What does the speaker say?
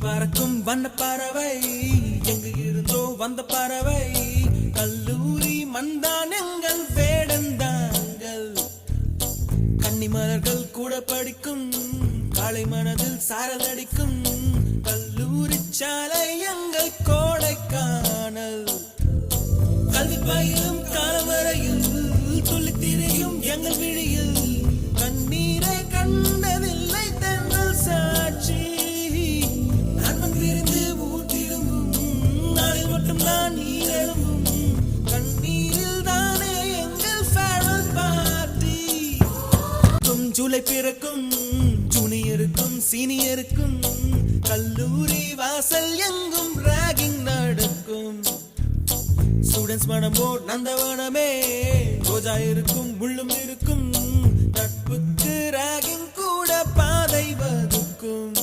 பறக்கும் வண்ண பறவை எங்கு இருந்தோ வந்த பறவை கல்லூரி மந்தான் எங்கள் வேடந்தாங்கள் கன்னிமலர்கள் கூட படிக்கும் காலை மனதில் சாரல் அடிக்கும் கல்லூரி சாலை எங்கள் கோடைக்கானல் கல்வி பயிலும் காலம் வரையில் துள்ளி திரியும் எங்கள் விழியில் கண்ணீரை கண்டதில்லை தென்றல் சாட்சி நண்பன் விரிந்து ஊட்டிரும்பும் நாளில் மட்டும் நான் நீரெழும்பும் கண்ணீரில் தானே எங்கள் ஃபேர்வெல் பார்ட்டி ஜூலை பிறக்கும் ஜூனியருக்கும் சீனியருக்கும் கல்லூரி வாசல் எங்கும் ராகிங் நடக்கும் ஸ்டூடெண்ட்ஸ் மனமோ நந்தவனமே ரோஜா இருக்கும் முள்ளும் இருக்கும் நட்புக்கு ராகிங் கூட பாதை வகுக்கும்